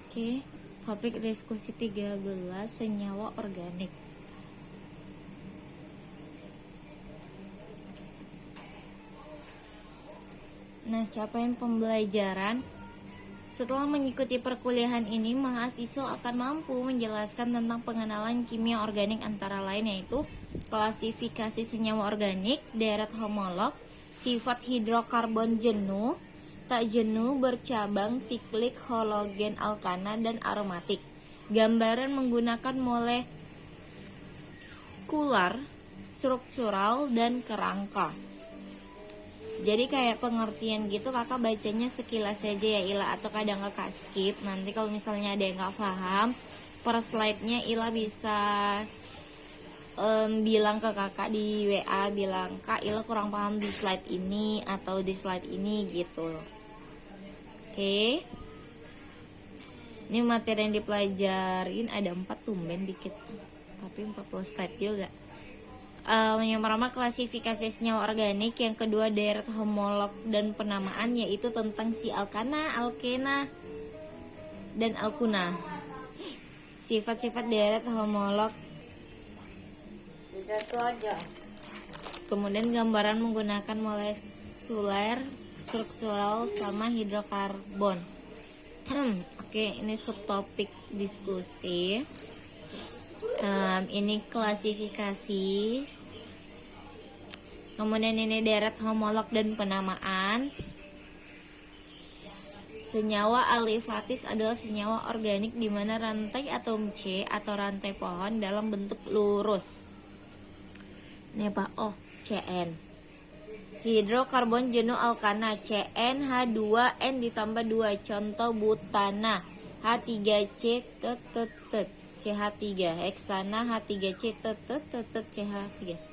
Oke, topik diskusi 13, senyawa organik. Nah, capaian pembelajaran. Setelah mengikuti perkuliahan ini, mahasiswa akan mampu menjelaskan tentang pengenalan kimia organik antara lain yaitu klasifikasi senyawa organik, deret homolog, sifat hidrokarbon jenuh, tak jenuh, bercabang, siklik, halogen, alkana, dan aromatik. Gambaran menggunakan molekular, struktural, dan kerangka. Jadi kayak pengertian gitu kakak bacanya sekilas saja ya Ila, atau kadang kakak skip. Nanti kalau misalnya ada yang gak paham per slide-nya Ila bisa bilang ke kakak di WA, bilang Kak Ila kurang paham di slide ini atau di slide ini gitu. Oke. Ini materi yang dipelajarin ada 4, tumben dikit, tapi 40 slide juga. Yang pertama klasifikasi senyawa organik, yang kedua deret homolog dan penamaan, yaitu tentang si alkana, alkena, dan alkuna. Sifat-sifat deret homolog. Itu aja. Kemudian gambaran menggunakan molekuler, struktural, sama hidrokarbon. Oke, ini subtopik diskusi. Ini klasifikasi. Kemudian ini deret homolog dan penamaan. Senyawa alifatis adalah senyawa organik di mana rantai atom C atau rantai pohon dalam bentuk lurus. Ini apa? Oh, Cn. Hidrokarbon jenuh alkana, CnH2n ditambah 2. Contoh butana, H3C tetetet, CH3, heksana, H3C tetetet, CH3.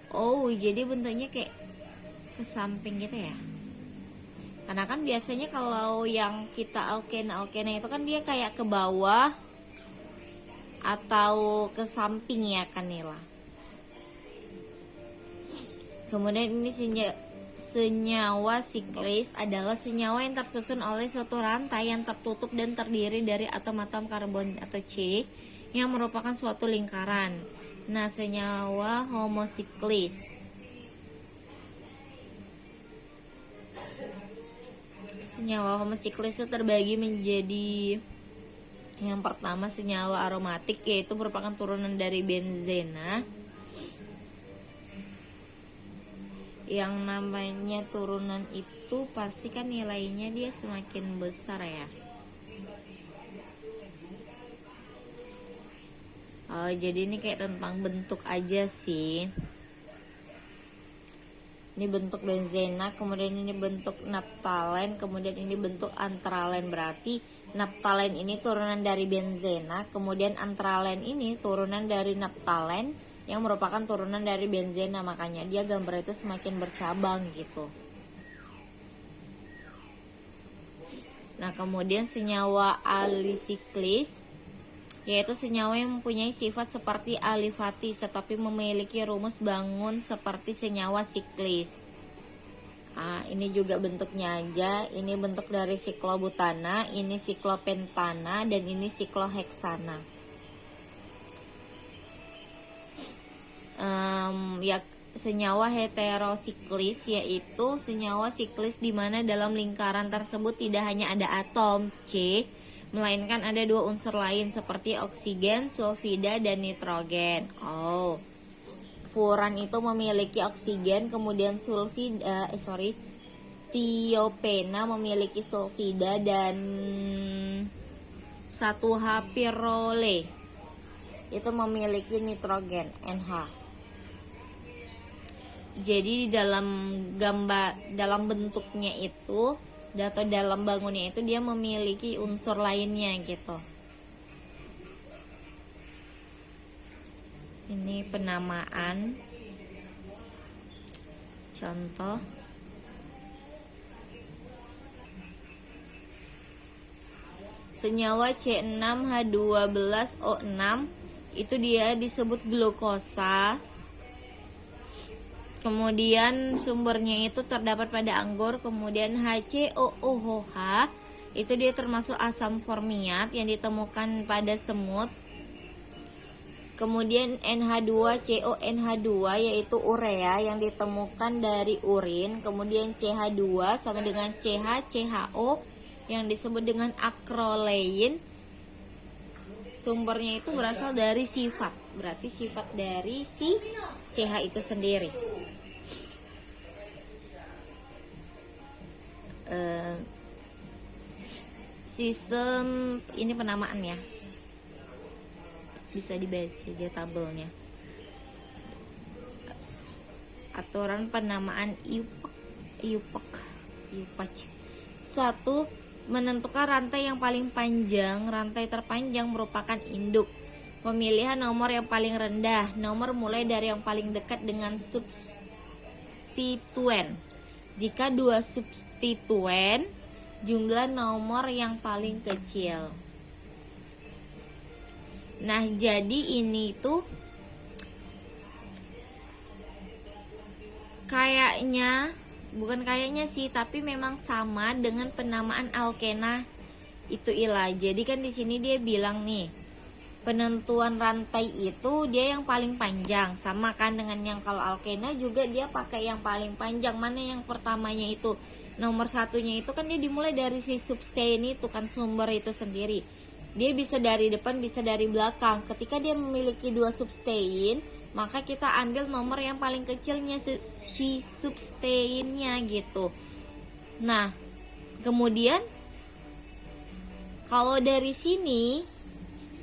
Oh, jadi bentuknya kayak ke samping gitu ya. Karena kan biasanya kalau yang kita alkena itu kan dia kayak ke bawah atau ke samping ya kan Nila. Kemudian ini senyawa siklis adalah senyawa yang tersusun oleh suatu rantai yang tertutup dan terdiri dari atom-atom karbon atau C yang merupakan suatu lingkaran. Nah, senyawa homosiklis. Senyawa homosiklis itu terbagi menjadi yang pertama senyawa aromatik, yaitu merupakan turunan dari benzena. Yang namanya turunan itu pasti kan nilainya dia semakin besar ya. Oh, jadi ini kayak tentang bentuk aja sih. Ini bentuk benzena, kemudian ini bentuk naftalen, kemudian ini bentuk antralen. Berarti naftalen ini turunan dari benzena, kemudian antralen ini turunan dari naftalen yang merupakan turunan dari benzena. Makanya dia gambar itu semakin bercabang gitu. Nah, kemudian senyawa alisiklis, yaitu senyawa yang mempunyai sifat seperti alifatis tetapi memiliki rumus bangun seperti senyawa siklis. Ini juga bentuknya aja. Ini bentuk dari siklobutana, ini siklopentana, dan ini sikloheksana. Senyawa heterosiklis yaitu senyawa siklis di mana dalam lingkaran tersebut tidak hanya ada atom C, melainkan ada 2 unsur lain seperti oksigen, sulfida, dan nitrogen. Oh, furan itu memiliki oksigen, kemudian tiopena memiliki sulfida, dan 1H pyrrole itu memiliki nitrogen, NH. Jadi di dalam bentuknya itu atau dalam bangunnya itu dia memiliki unsur lainnya gitu. Ini penamaan. Contoh. Senyawa C6H12O6 itu dia disebut glukosa. Kemudian sumbernya itu terdapat pada anggur, kemudian HCOOH itu dia termasuk asam formiat yang ditemukan pada semut. Kemudian NH2CO NH2 yaitu urea yang ditemukan dari urin. Kemudian CH2 sama dengan CH-CHO yang disebut dengan acrolein. Sumbernya itu berasal dari sifat, berarti sifat dari si CH itu sendiri. Sistem ini penamaan ya, bisa dibaca aja tabelnya. Aturan penamaan IUPAC. 1. Menentukan rantai yang paling panjang. Rantai terpanjang merupakan induk. Pemilihan nomor yang paling rendah. Nomor mulai dari yang paling dekat dengan substituen. Jika dua substituen, jumlah nomor yang paling kecil. Nah, jadi ini tuh bukan kayaknya sih, tapi memang sama dengan penamaan alkena itu Ila. Jadi kan di sini dia bilang nih, penentuan rantai itu dia yang paling panjang, sama kan dengan yang kalau alkena juga dia pakai yang paling panjang. Mana yang pertamanya itu nomor satunya itu kan dia dimulai dari si substain itu kan, sumber itu sendiri. Dia bisa dari depan, bisa dari belakang. Ketika dia memiliki dua substain, maka kita ambil nomor yang paling kecilnya si substainnya gitu. Nah, kemudian kalau dari sini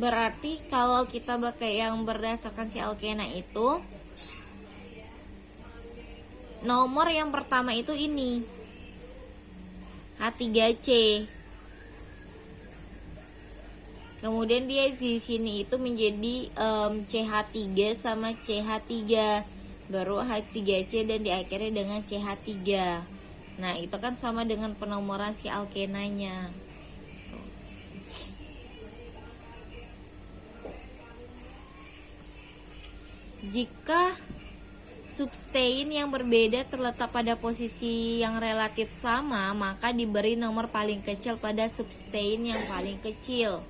berarti kalau kita pakai yang berdasarkan si alkena itu, nomor yang pertama itu ini H3C. Kemudian dia di sini itu menjadi CH3 sama CH3, baru H3C dan diakhiri dengan CH3. Nah, itu kan sama dengan penomoran si alkenanya. Jika substain yang berbeda terletak pada posisi yang relatif sama, maka diberi nomor paling kecil pada substain yang paling kecil.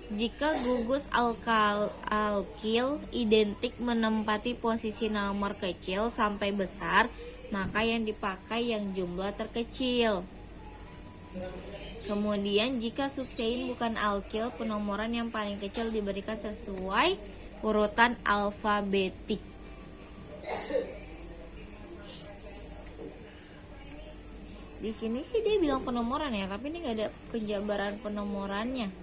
Jika gugus alkil identik menempati posisi nomor kecil sampai besar, maka yang dipakai yang jumlah terkecil. Kemudian jika substain bukan alkil, penomoran yang paling kecil diberikan sesuai urutan alfabetik. Di sini sih dia bilang penomoran ya, tapi ini nggak ada penjabaran penomorannya.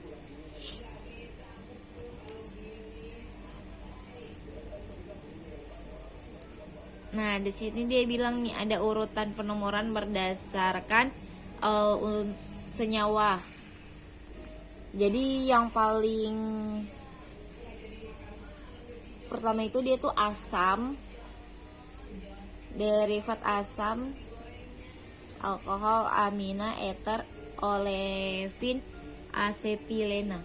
Nah, di sini dia bilang nih ada urutan penomoran berdasarkan senyawa. Jadi yang paling pertama itu dia tuh asam, derivat asam, alkohol, amina, eter, olefin, asetilena.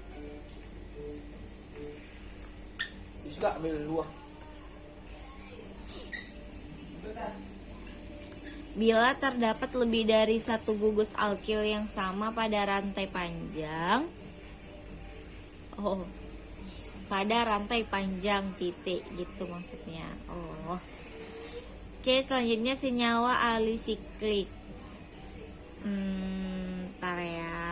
Bisa ambil dua. Bila terdapat lebih dari satu gugus alkil yang sama pada rantai panjang, pada rantai panjang titik gitu maksudnya. Oke, selanjutnya senyawa alisiklik. Ntar ya.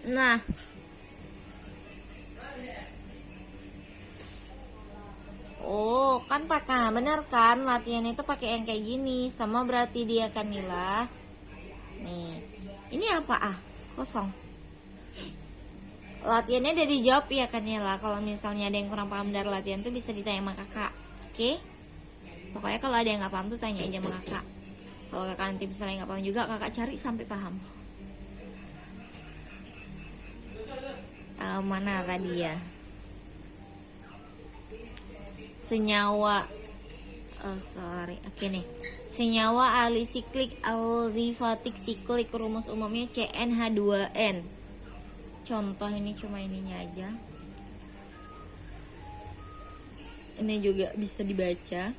Nah, kan pakai bener kan latihan itu pakai yang kayak gini, sama berarti dia kan Nila. Nih, ini apa kosong. Latihannya udah dijawab ya kan Nila. Kalau misalnya ada yang kurang paham dari latihan tuh bisa ditanya sama kakak. Oke? Pokoknya kalau ada yang nggak paham tuh tanya aja sama kakak. Kalau kakak nanti misalnya nggak paham juga, kakak cari sampai paham. Mana tadi ya? Senyawa nih. Senyawa alisiklik, alifatik siklik, rumus umumnya CnH2n. Contoh ini cuma ininya aja. Ini juga bisa dibaca.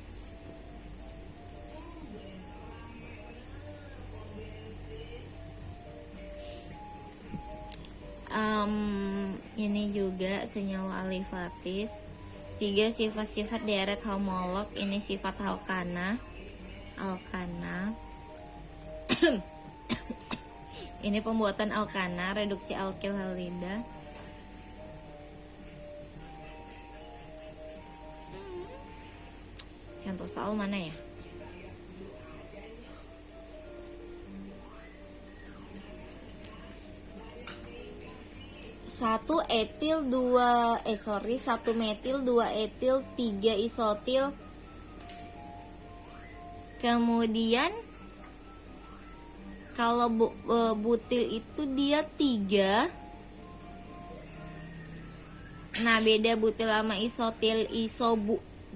Ini juga senyawa alifatis. 3 sifat-sifat deret homolog. Ini sifat alkana. Ini pembuatan alkana, reduksi alkil halida. Contoh soal mana ya? Satu etil 1 metil 2 etil 3 isotil. Kemudian kalau butil itu dia 3. Nah, beda butil sama isotil.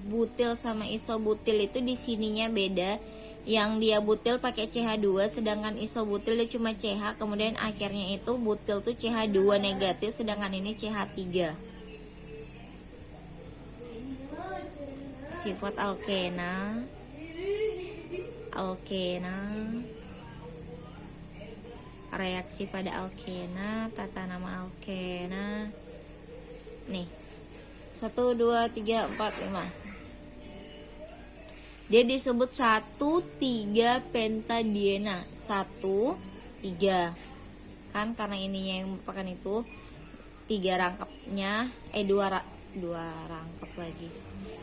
Butil sama isobutil itu di sininya beda. Yang dia butil pakai CH2, sedangkan isobutil dia cuma CH. Kemudian akhirnya itu butil tuh CH2 negatif, sedangkan ini CH3. Sifat alkena. Reaksi pada alkena, tata nama alkena. Nih, 1, 2, 3, 4, 5. Dia disebut 1,3 pentadiena. 1, 3. Kan karena ininya yang merupakan itu 3 rangkapnya, 2 rangkap lagi.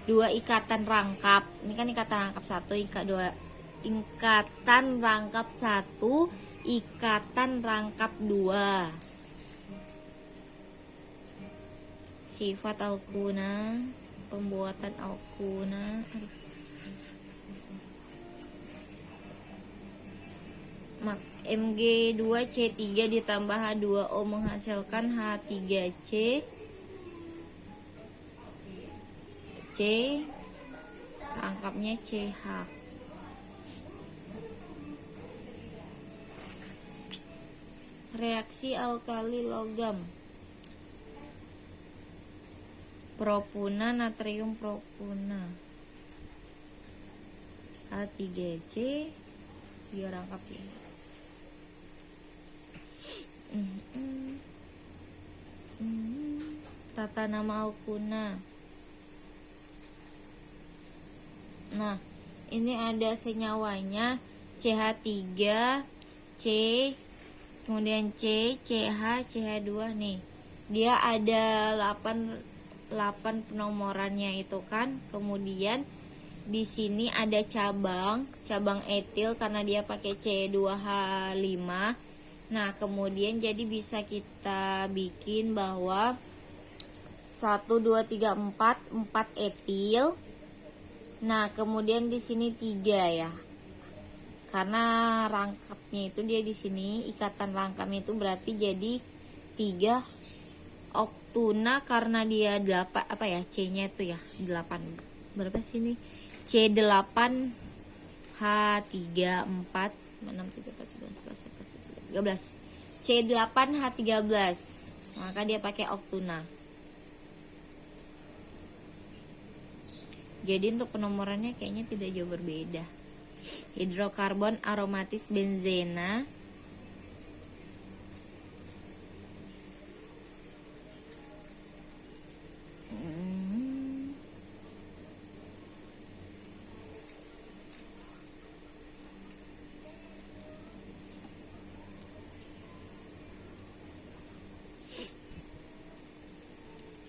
2 ikatan rangkap. Ini kan ikatan rangkap 1, ikatan rangkap 1, ikatan rangkap 2. Sifat alkuna, pembuatan alkuna. Mg2C3 ditambah H2O menghasilkan H3C. Rangkapnya CH. Reaksi alkali logam. Propuna natrium propuna. H3C, dia rangkap ini. Tata nama alkuna. Nah, ini ada senyawanya CH3, C, kemudian C, CH, CH2 nih. Dia ada 8 penomorannya itu kan. Kemudian di sini ada cabang etil karena dia pakai C2H5. Nah, kemudian jadi bisa kita bikin bahwa 1, 2, 3, 4 etil. Nah, kemudian di sini 3 ya. Karena rangkapnya itu dia di sini, ikatan rangkapnya itu berarti jadi 3 oktuna karena dia 8 apa ya? C-nya itu ya 8. Berapa sih ini? C8 H3 4 6 3 4 9 13. C8 H13. Maka dia pakai oktuna. Jadi untuk penomorannya kayaknya tidak jauh berbeda. Hidrokarbon aromatis benzena.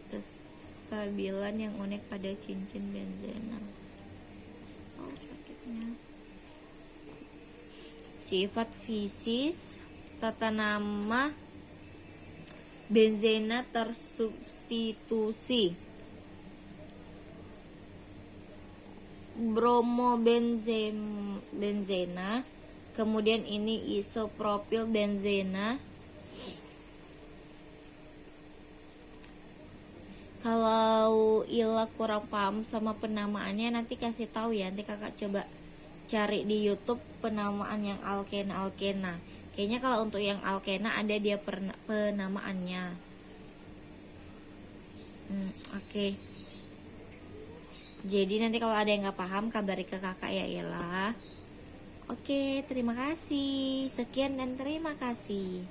Kestabilan yang unik pada cincin benzena. Oh, sakitnya. Sifat fisis, tata nama benzena tersubstitusi. Bromobenzena, kemudian ini isopropil benzena. Kalau Ila kurang paham sama penamaannya, nanti kasih tahu ya. Nanti kakak coba cari di YouTube penamaan yang alkena. Kayaknya kalau untuk yang alkena ada dia penamaannya. Oke. Jadi nanti kalau ada yang nggak paham kabari ke kakak ya Ila. Oke, terima kasih. Sekian dan terima kasih.